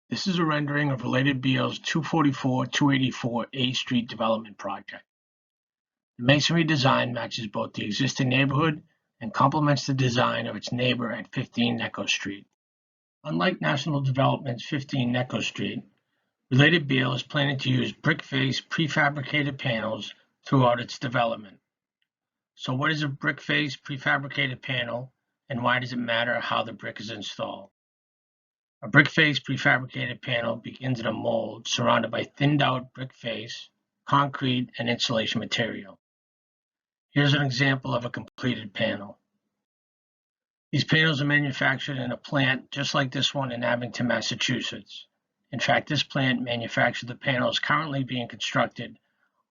This is a rendering of Related Beal's 244-284 A Street development project. The masonry design matches both the existing neighborhood and complements the design of its neighbor at 15 Necco Street. Unlike National Development's 15 Necco Street, Related Beal is planning to use brick-face prefabricated panels throughout its development. So what is a brick-face prefabricated panel, and why does it matter how the brick is installed? A brick face prefabricated panel begins in a mold surrounded by thinned out brick face, concrete, and insulation material. Here's an example of a completed panel. These panels are manufactured in a plant just like this one in Abington, Massachusetts. In fact, this plant manufactured the panels currently being constructed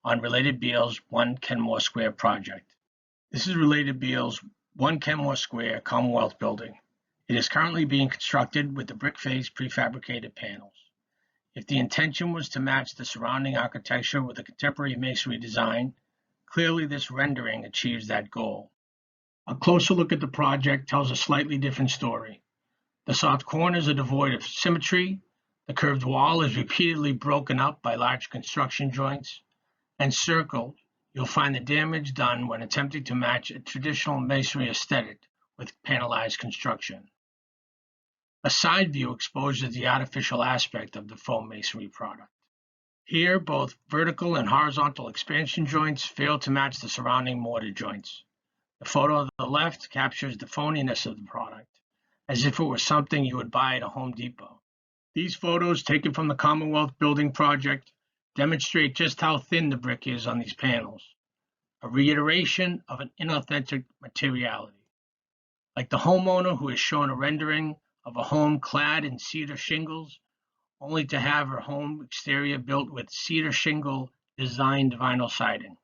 on Related Beal's 1 Kenmore Square project. This is Related Beal's 1 Kenmore Square Commonwealth building. It is currently being constructed with the brick face prefabricated panels. If the intention was to match the surrounding architecture with a contemporary masonry design, clearly this rendering achieves that goal. A closer look at the project tells a slightly different story. The soft corners are devoid of symmetry, the curved wall is repeatedly broken up by large construction joints, and circled, you'll find the damage done when attempting to match a traditional masonry aesthetic with panelized construction. A side view exposes the artificial aspect of the faux masonry product. Here, both vertical and horizontal expansion joints fail to match the surrounding mortar joints. The photo on the left captures the phoniness of the product, as if it were something you would buy at a Home Depot. These photos, taken from the Commonwealth Building project, demonstrate just how thin the brick is on these panels, a reiteration of an inauthentic materiality. Like the homeowner who has shown a rendering of a home clad in cedar shingles, only to have her home exterior built with cedar shingle designed vinyl siding.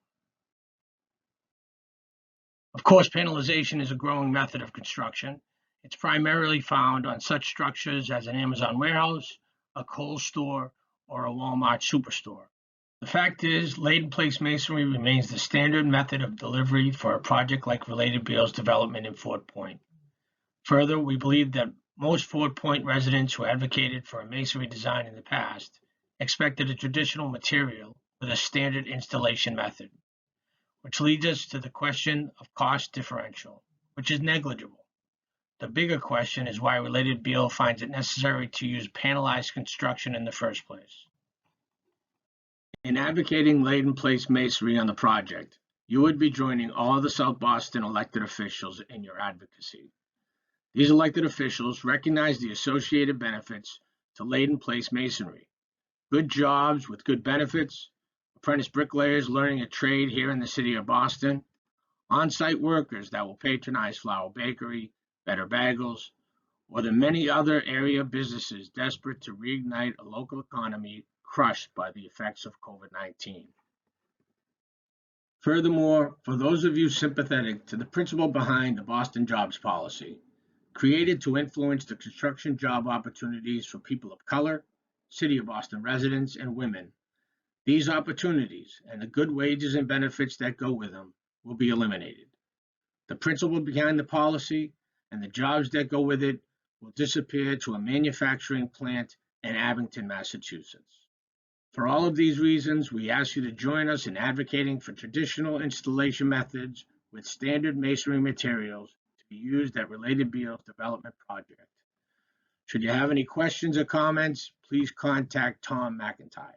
Of course, panelization is a growing method of construction. It's primarily found on such structures as an Amazon warehouse, a Kohl's store, or a Walmart superstore. The fact is, laid-in-place masonry remains the standard method of delivery for a project like Related Beal's development in Fort Point. Further, we believe that most Fort Point residents who advocated for a masonry design in the past expected a traditional material with a standard installation method, which leads us to the question of cost differential, which is negligible. The bigger question is why Related Beal finds it necessary to use panelized construction in the first place. In advocating laid-in-place masonry on the project, you would be joining all the South Boston elected officials in your advocacy. These elected officials recognize the associated benefits to laid-in-place masonry. Good jobs with good benefits, apprentice bricklayers learning a trade here in the city of Boston, on-site workers that will patronize Flower Bakery, Better Bagels, or the many other area businesses desperate to reignite a local economy crushed by the effects of COVID-19. Furthermore, for those of you sympathetic to the principle behind the Boston Jobs Policy, created to influence the construction job opportunities for people of color, City of Boston residents, and women, these opportunities and the good wages and benefits that go with them will be eliminated. The principle behind the policy and the jobs that go with it will disappear to a manufacturing plant in Abington, Massachusetts. For all of these reasons, we ask you to join us in advocating for traditional installation methods with standard masonry materials to be used at Related Beal's development project. Should you have any questions or comments, please contact Tom McIntyre.